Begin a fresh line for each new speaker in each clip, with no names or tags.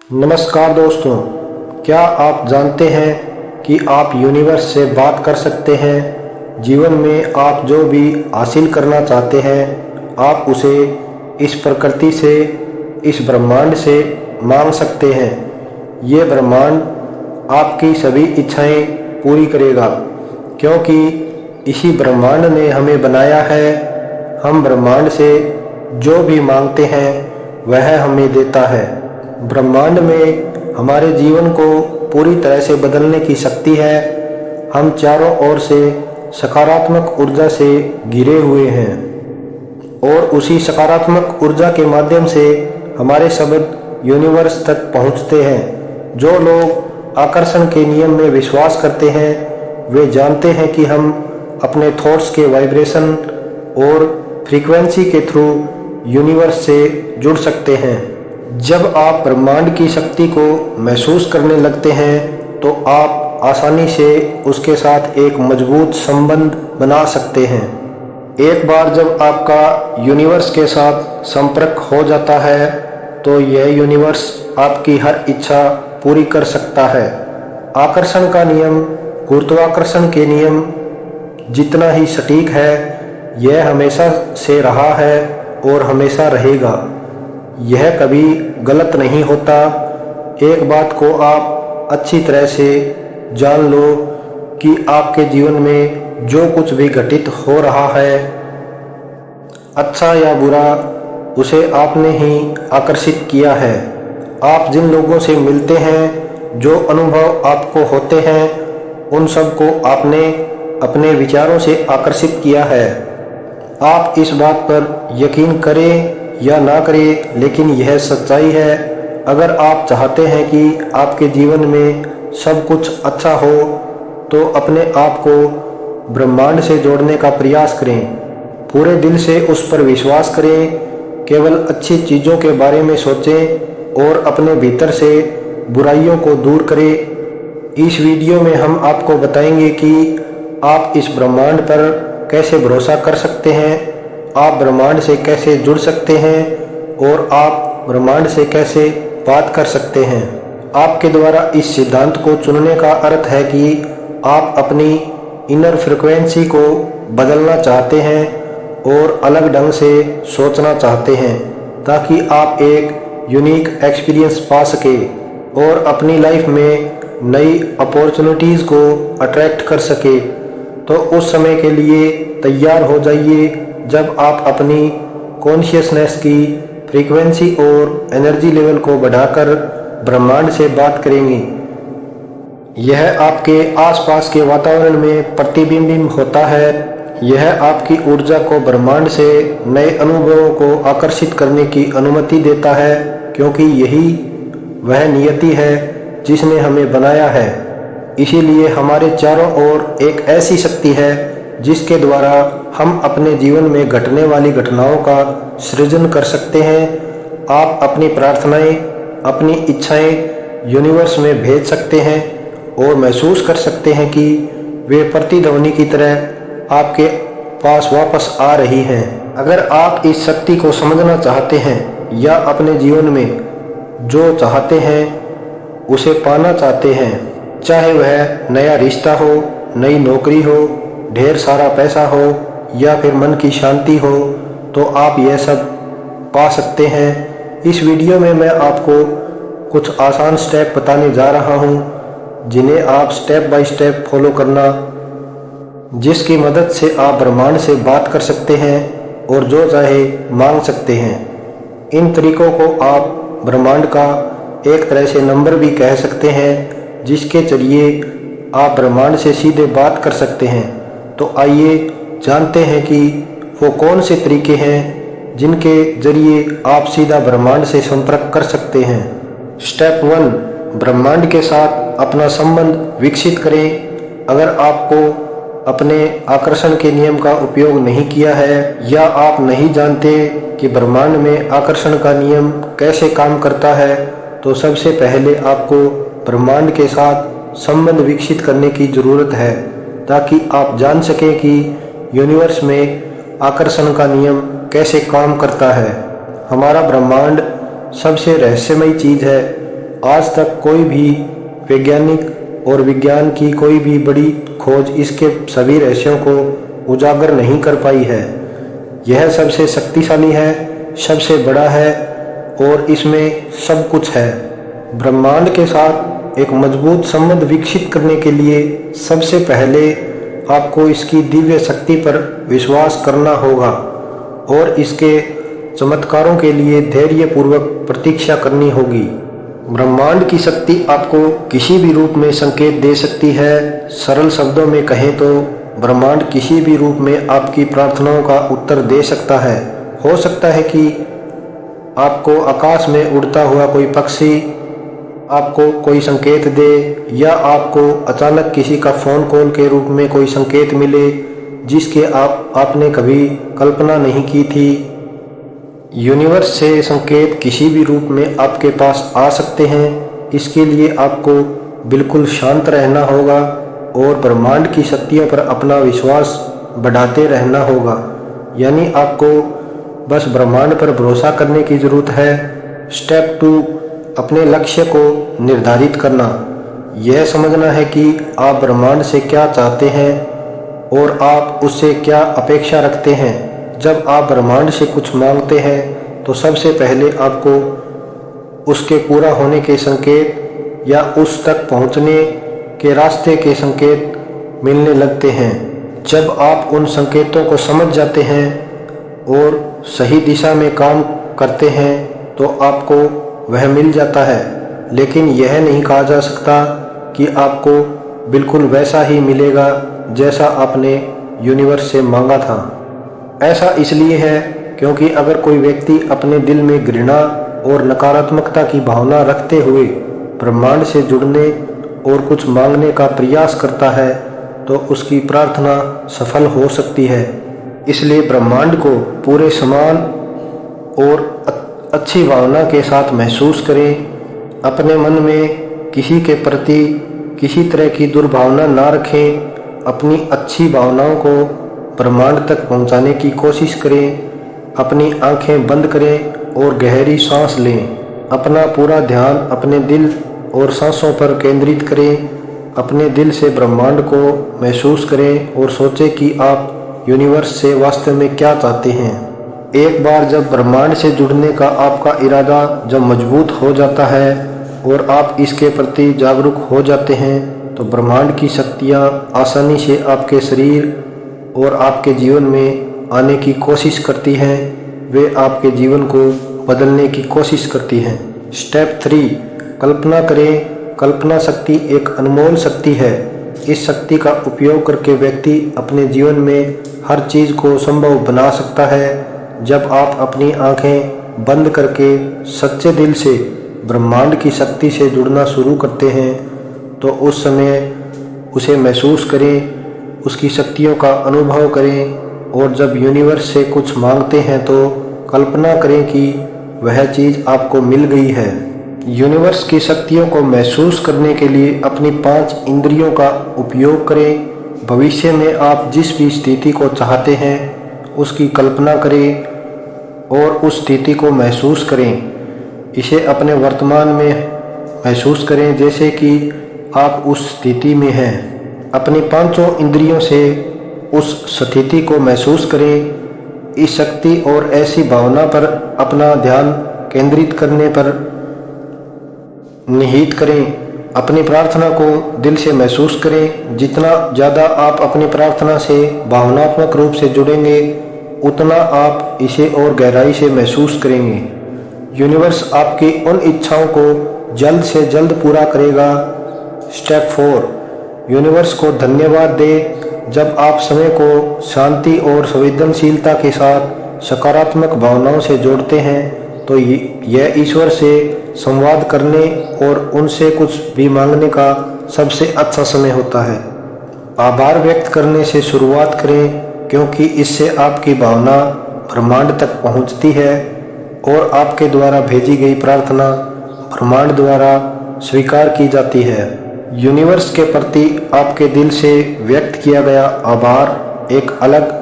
नमस्कार दोस्तों, क्या आप जानते हैं कि आप यूनिवर्स से बात कर सकते हैं। जीवन में आप जो भी हासिल करना चाहते हैं आप उसे इस प्रकृति से, इस ब्रह्मांड से मांग सकते हैं। ये ब्रह्मांड आपकी सभी इच्छाएं पूरी करेगा, क्योंकि इसी ब्रह्मांड ने हमें बनाया है। हम ब्रह्मांड से जो भी मांगते हैं वह हमें देता है। ब्रह्मांड में हमारे जीवन को पूरी तरह से बदलने की शक्ति है। हम चारों ओर से सकारात्मक ऊर्जा से घिरे हुए हैं और उसी सकारात्मक ऊर्जा के माध्यम से हमारे शब्द यूनिवर्स तक पहुंचते हैं। जो लोग आकर्षण के नियम में विश्वास करते हैं वे जानते हैं कि हम अपने थॉट्स के वाइब्रेशन और फ्रीक्वेंसी के थ्रू यूनिवर्स से जुड़ सकते हैं। जब आप ब्रह्मांड की शक्ति को महसूस करने लगते हैं तो आप आसानी से उसके साथ एक मजबूत संबंध बना सकते हैं। एक बार जब आपका यूनिवर्स के साथ संपर्क हो जाता है तो यह यूनिवर्स आपकी हर इच्छा पूरी कर सकता है। आकर्षण का नियम, गुरुत्वाकर्षण के नियम जितना ही सटीक है, यह हमेशा से रहा है और हमेशा रहेगा। यह कभी गलत नहीं होता। एक बात को आप अच्छी तरह से जान लो कि आपके जीवन में जो कुछ भी घटित हो रहा है, अच्छा या बुरा, उसे आपने ही आकर्षित किया है। आप जिन लोगों से मिलते हैं, जो अनुभव आपको होते हैं, उन सब को आपने अपने विचारों से आकर्षित किया है। आप इस बात पर यकीन करें या ना करें, लेकिन यह सच्चाई है। अगर आप चाहते हैं कि आपके जीवन में सब कुछ अच्छा हो तो अपने आप को ब्रह्मांड से जोड़ने का प्रयास करें। पूरे दिल से उस पर विश्वास करें। केवल अच्छी चीज़ों के बारे में सोचें और अपने भीतर से बुराइयों को दूर करें। इस वीडियो में हम आपको बताएंगे कि आप इस ब्रह्मांड पर कैसे भरोसा कर सकते हैं, आप ब्रह्मांड से कैसे जुड़ सकते हैं और आप ब्रह्मांड से कैसे बात कर सकते हैं। आपके द्वारा इस सिद्धांत को चुनने का अर्थ है कि आप अपनी इनर फ्रिक्वेंसी को बदलना चाहते हैं और अलग ढंग से सोचना चाहते हैं, ताकि आप एक यूनिक एक्सपीरियंस पा सके और अपनी लाइफ में नई अपॉर्चुनिटीज़ को अट्रैक्ट कर सके। तो उस समय के लिए तैयार हो जाइए जब आप अपनी कॉन्शियसनेस की फ्रीक्वेंसी और एनर्जी लेवल को बढ़ाकर ब्रह्मांड से बात करेंगे। यह आपके आसपास के वातावरण में प्रतिबिंबित होता है। यह आपकी ऊर्जा को ब्रह्मांड से नए अनुभवों को आकर्षित करने की अनुमति देता है, क्योंकि यही वह नियति है जिसने हमें बनाया है। इसीलिए हमारे चारों ओर एक ऐसी शक्ति है जिसके द्वारा हम अपने जीवन में घटने वाली घटनाओं का सृजन कर सकते हैं। आप अपनी प्रार्थनाएं, अपनी इच्छाएं यूनिवर्स में भेज सकते हैं और महसूस कर सकते हैं कि वे प्रतिध्वनि की तरह आपके पास वापस आ रही हैं। अगर आप इस शक्ति को समझना चाहते हैं या अपने जीवन में जो चाहते हैं उसे पाना चाहते हैं, चाहे वह नया रिश्ता हो, नई नौकरी हो, ढेर सारा पैसा हो या फिर मन की शांति हो, तो आप यह सब पा सकते हैं। इस वीडियो में मैं आपको कुछ आसान स्टेप बताने जा रहा हूं, जिन्हें आप स्टेप बाय स्टेप फॉलो करना, जिसकी मदद से आप ब्रह्मांड से बात कर सकते हैं और जो चाहे मांग सकते हैं। इन तरीकों को आप ब्रह्मांड का एक तरह से नंबर भी कह सकते हैं, जिसके जरिए आप ब्रह्मांड से सीधे बात कर सकते हैं। तो आइए जानते हैं कि वो कौन से तरीके हैं जिनके जरिए आप सीधा ब्रह्मांड से संपर्क कर सकते हैं। स्टेप 1, ब्रह्मांड के साथ अपना संबंध विकसित करें। अगर आपको अपने आकर्षण के नियम का उपयोग नहीं किया है या आप नहीं जानते कि ब्रह्मांड में आकर्षण का नियम कैसे काम करता है, तो सबसे पहले आपको ब्रह्मांड के साथ संबंध विकसित करने की ज़रूरत है, ताकि आप जान सकें कि यूनिवर्स में आकर्षण का नियम कैसे काम करता है। हमारा ब्रह्मांड सबसे रहस्यमयी चीज़ है। आज तक कोई भी वैज्ञानिक और विज्ञान की कोई भी बड़ी खोज इसके सभी रहस्यों को उजागर नहीं कर पाई है। यह सबसे शक्तिशाली है, सबसे बड़ा है और इसमें सब कुछ है। ब्रह्मांड के साथ एक मजबूत संबंध विकसित करने के लिए सबसे पहले आपको इसकी दिव्य शक्ति पर विश्वास करना होगा और इसके चमत्कारों के लिए धैर्यपूर्वक प्रतीक्षा करनी होगी। ब्रह्मांड की शक्ति आपको किसी भी रूप में संकेत दे सकती है। सरल शब्दों में कहें तो ब्रह्मांड किसी भी रूप में आपकी प्रार्थनाओं का उत्तर दे सकता है। हो सकता है कि आपको आकाश में उड़ता हुआ कोई पक्षी आपको कोई संकेत दे, या आपको अचानक किसी का फ़ोन कॉल के रूप में कोई संकेत मिले जिसके आपने कभी कल्पना नहीं की थी। यूनिवर्स से संकेत किसी भी रूप में आपके पास आ सकते हैं। इसके लिए आपको बिल्कुल शांत रहना होगा और ब्रह्मांड की शक्तियों पर अपना विश्वास बढ़ाते रहना होगा। यानी आपको बस ब्रह्मांड पर भरोसा करने की ज़रूरत है। स्टेप 2, अपने लक्ष्य को निर्धारित करना। यह समझना है कि आप ब्रह्मांड से क्या चाहते हैं और आप उससे क्या अपेक्षा रखते हैं। जब आप ब्रह्मांड से कुछ मांगते हैं तो सबसे पहले आपको उसके पूरा होने के संकेत या उस तक पहुंचने के रास्ते के संकेत मिलने लगते हैं। जब आप उन संकेतों को समझ जाते हैं और सही दिशा में काम करते हैं तो आपको वह मिल जाता है, लेकिन यह नहीं कहा जा सकता कि आपको बिल्कुल वैसा ही मिलेगा जैसा आपने यूनिवर्स से मांगा था। ऐसा इसलिए है क्योंकि अगर कोई व्यक्ति अपने दिल में घृणा और नकारात्मकता की भावना रखते हुए ब्रह्मांड से जुड़ने और कुछ मांगने का प्रयास करता है तो उसकी प्रार्थना सफल हो सकती है। इसलिए ब्रह्मांड को पूरे समान और अच्छी भावना के साथ महसूस करें। अपने मन में किसी के प्रति किसी तरह की दुर्भावना ना रखें। अपनी अच्छी भावनाओं को ब्रह्मांड तक पहुंचाने की कोशिश करें। अपनी आंखें बंद करें और गहरी सांस लें। अपना पूरा ध्यान अपने दिल और सांसों पर केंद्रित करें। अपने दिल से ब्रह्मांड को महसूस करें और सोचें कि आप यूनिवर्स से वास्तव में क्या चाहते हैं। एक बार जब ब्रह्मांड से जुड़ने का आपका इरादा जब मजबूत हो जाता है और आप इसके प्रति जागरूक हो जाते हैं तो ब्रह्मांड की शक्तियाँ आसानी से आपके शरीर और आपके जीवन में आने की कोशिश करती हैं। वे आपके जीवन को बदलने की कोशिश करती हैं। स्टेप 3, कल्पना करें। कल्पना शक्ति एक अनमोल शक्ति है। इस शक्ति का उपयोग करके व्यक्ति अपने जीवन में हर चीज़ को संभव बना सकता है। जब आप अपनी आंखें बंद करके सच्चे दिल से ब्रह्मांड की शक्ति से जुड़ना शुरू करते हैं तो उस समय उसे महसूस करें, उसकी शक्तियों का अनुभव करें और जब यूनिवर्स से कुछ मांगते हैं तो कल्पना करें कि वह चीज़ आपको मिल गई है। यूनिवर्स की शक्तियों को महसूस करने के लिए अपनी 5 इंद्रियों का उपयोग करें। भविष्य में आप जिस भी स्थिति को चाहते हैं उसकी कल्पना करें और उस स्थिति को महसूस करें। इसे अपने वर्तमान में महसूस करें जैसे कि आप उस स्थिति में हैं। अपनी 5 इंद्रियों से उस स्थिति को महसूस करें। इस शक्ति और ऐसी भावना पर अपना ध्यान केंद्रित करने पर निहित करें। अपनी प्रार्थना को दिल से महसूस करें। जितना ज़्यादा आप अपनी प्रार्थना से भावनात्मक रूप से जुड़ेंगे उतना आप इसे और गहराई से महसूस करेंगे। यूनिवर्स आपकी उन इच्छाओं को जल्द से जल्द पूरा करेगा। स्टेप 4, यूनिवर्स को धन्यवाद दें। जब आप समय को शांति और संवेदनशीलता के साथ सकारात्मक भावनाओं से जोड़ते हैं तो यह ईश्वर से संवाद करने और उनसे कुछ भी मांगने का सबसे अच्छा समय होता है। आभार व्यक्त करने से शुरुआत करें क्योंकि इससे आपकी भावना ब्रह्मांड तक पहुंचती है और आपके द्वारा भेजी गई प्रार्थना ब्रह्मांड द्वारा स्वीकार की जाती है। यूनिवर्स के प्रति आपके दिल से व्यक्त किया गया आभार एक अलग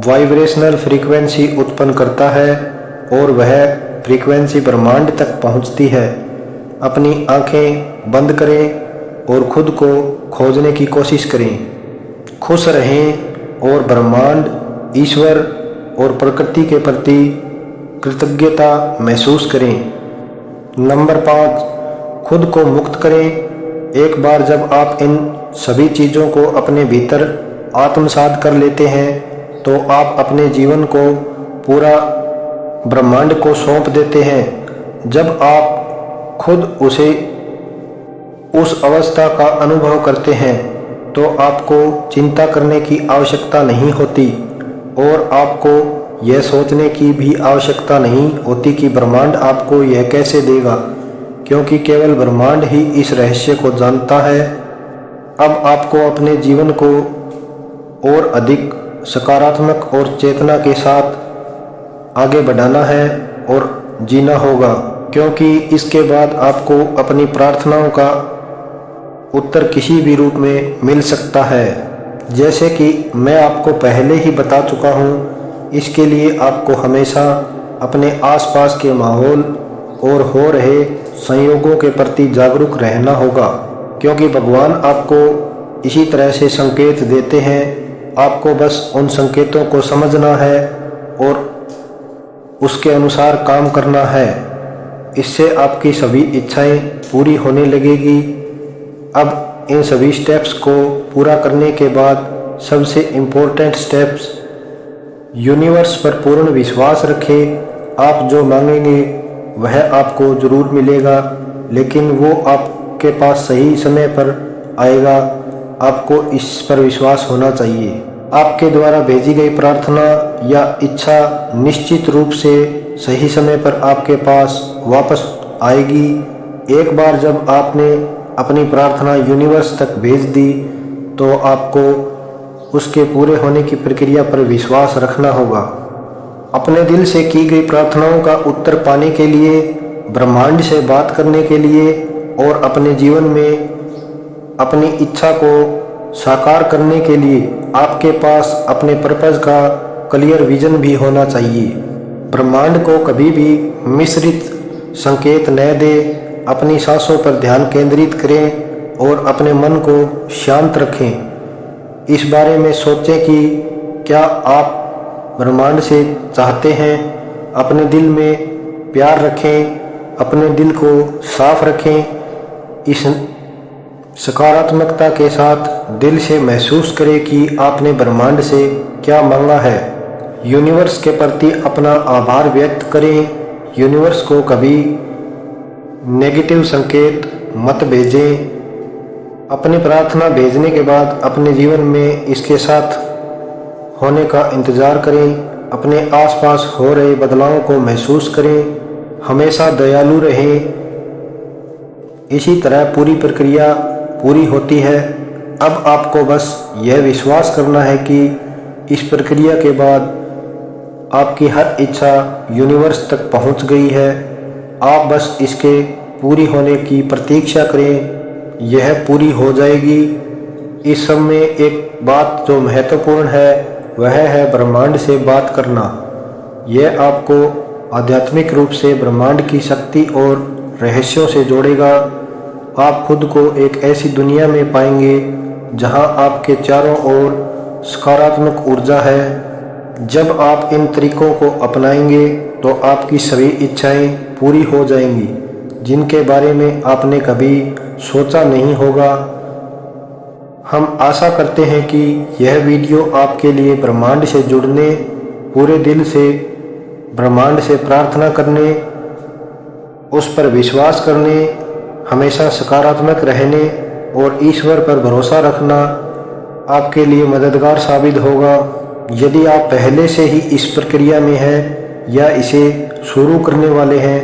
वाइब्रेशनल फ्रीक्वेंसी उत्पन्न करता है और वह फ्रीक्वेंसी ब्रह्मांड तक पहुंचती है। अपनी आंखें बंद करें और खुद को खोजने की कोशिश करें। खुश रहें और ब्रह्मांड, ईश्वर और प्रकृति के प्रति कृतज्ञता महसूस करें। नंबर 5, खुद को मुक्त करें। एक बार जब आप इन सभी चीज़ों को अपने भीतर आत्मसात कर लेते हैं तो आप अपने जीवन को पूरा ब्रह्मांड को सौंप देते हैं। जब आप खुद उस अवस्था का अनुभव करते हैं तो आपको चिंता करने की आवश्यकता नहीं होती और आपको यह सोचने की भी आवश्यकता नहीं होती कि ब्रह्मांड आपको यह कैसे देगा, क्योंकि केवल ब्रह्मांड ही इस रहस्य को जानता है। अब आपको अपने जीवन को और अधिक सकारात्मक और चेतना के साथ आगे बढ़ाना है और जीना होगा, क्योंकि इसके बाद आपको अपनी प्रार्थनाओं का उत्तर किसी भी रूप में मिल सकता है। जैसे कि मैं आपको पहले ही बता चुका हूँ, इसके लिए आपको हमेशा अपने आसपास के माहौल और हो रहे संयोगों के प्रति जागरूक रहना होगा, क्योंकि भगवान आपको इसी तरह से संकेत देते हैं। आपको बस उन संकेतों को समझना है और उसके अनुसार काम करना है। इससे आपकी सभी इच्छाएं पूरी होने लगेगी। अब इन सभी स्टेप्स को पूरा करने के बाद सबसे इम्पोर्टेंट स्टेप्स, यूनिवर्स पर पूर्ण विश्वास रखें। आप जो मांगेंगे वह आपको ज़रूर मिलेगा, लेकिन वो आपके पास सही समय पर आएगा। आपको इस पर विश्वास होना चाहिए। आपके द्वारा भेजी गई प्रार्थना या इच्छा निश्चित रूप से सही समय पर आपके पास वापस आएगी। एक बार जब आपने अपनी प्रार्थना यूनिवर्स तक भेज दी तो आपको उसके पूरे होने की प्रक्रिया पर विश्वास रखना होगा। अपने दिल से की गई प्रार्थनाओं का उत्तर पाने के लिए, ब्रह्मांड से बात करने के लिए और अपने जीवन में अपनी इच्छा को साकार करने के लिए आपके पास अपने पर्पस का क्लियर विजन भी होना चाहिए। ब्रह्मांड को कभी भी मिश्रित संकेत न दें। अपनी सांसों पर ध्यान केंद्रित करें और अपने मन को शांत रखें। इस बारे में सोचें कि क्या आप ब्रह्मांड से चाहते हैं। अपने दिल में प्यार रखें, अपने दिल को साफ रखें। इस सकारात्मकता के साथ दिल से महसूस करें कि आपने ब्रह्मांड से क्या मांगा है। यूनिवर्स के प्रति अपना आभार व्यक्त करें। यूनिवर्स को कभी नेगेटिव संकेत मत भेजें। अपनी प्रार्थना भेजने के बाद अपने जीवन में इसके साथ होने का इंतज़ार करें। अपने आसपास हो रहे बदलावों को महसूस करें। हमेशा दयालु रहें। इसी तरह पूरी प्रक्रिया पूरी होती है। अब आपको बस यह विश्वास करना है कि इस प्रक्रिया के बाद आपकी हर इच्छा यूनिवर्स तक पहुंच गई है। आप बस इसके पूरी होने की प्रतीक्षा करें। यह पूरी हो जाएगी। इस सब में एक बात जो महत्वपूर्ण है वह है ब्रह्मांड से बात करना। यह आपको आध्यात्मिक रूप से ब्रह्मांड की शक्ति और रहस्यों से जोड़ेगा। आप खुद को एक ऐसी दुनिया में पाएंगे जहां आपके चारों ओर सकारात्मक ऊर्जा है। जब आप इन तरीकों को अपनाएंगे तो आपकी सभी इच्छाएं पूरी हो जाएंगी, जिनके बारे में आपने कभी सोचा नहीं होगा। हम आशा करते हैं कि यह वीडियो आपके लिए ब्रह्मांड से जुड़ने, पूरे दिल से ब्रह्मांड से प्रार्थना करने, उस पर विश्वास करने, हमेशा सकारात्मक रहने और ईश्वर पर भरोसा रखना आपके लिए मददगार साबित होगा। यदि आप पहले से ही इस प्रक्रिया में हैं या इसे शुरू करने वाले हैं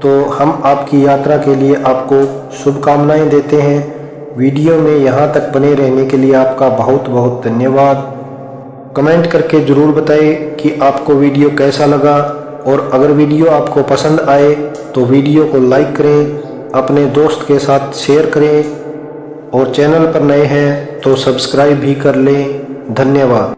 तो हम आपकी यात्रा के लिए आपको शुभकामनाएं देते हैं। वीडियो में यहाँ तक बने रहने के लिए आपका बहुत बहुत धन्यवाद। कमेंट करके ज़रूर बताएं कि आपको वीडियो कैसा लगा, और अगर वीडियो आपको पसंद आए तो वीडियो को लाइक करें, अपने दोस्त के साथ शेयर करें और चैनल पर नए हैं तो सब्सक्राइब भी कर लें। धन्यवाद।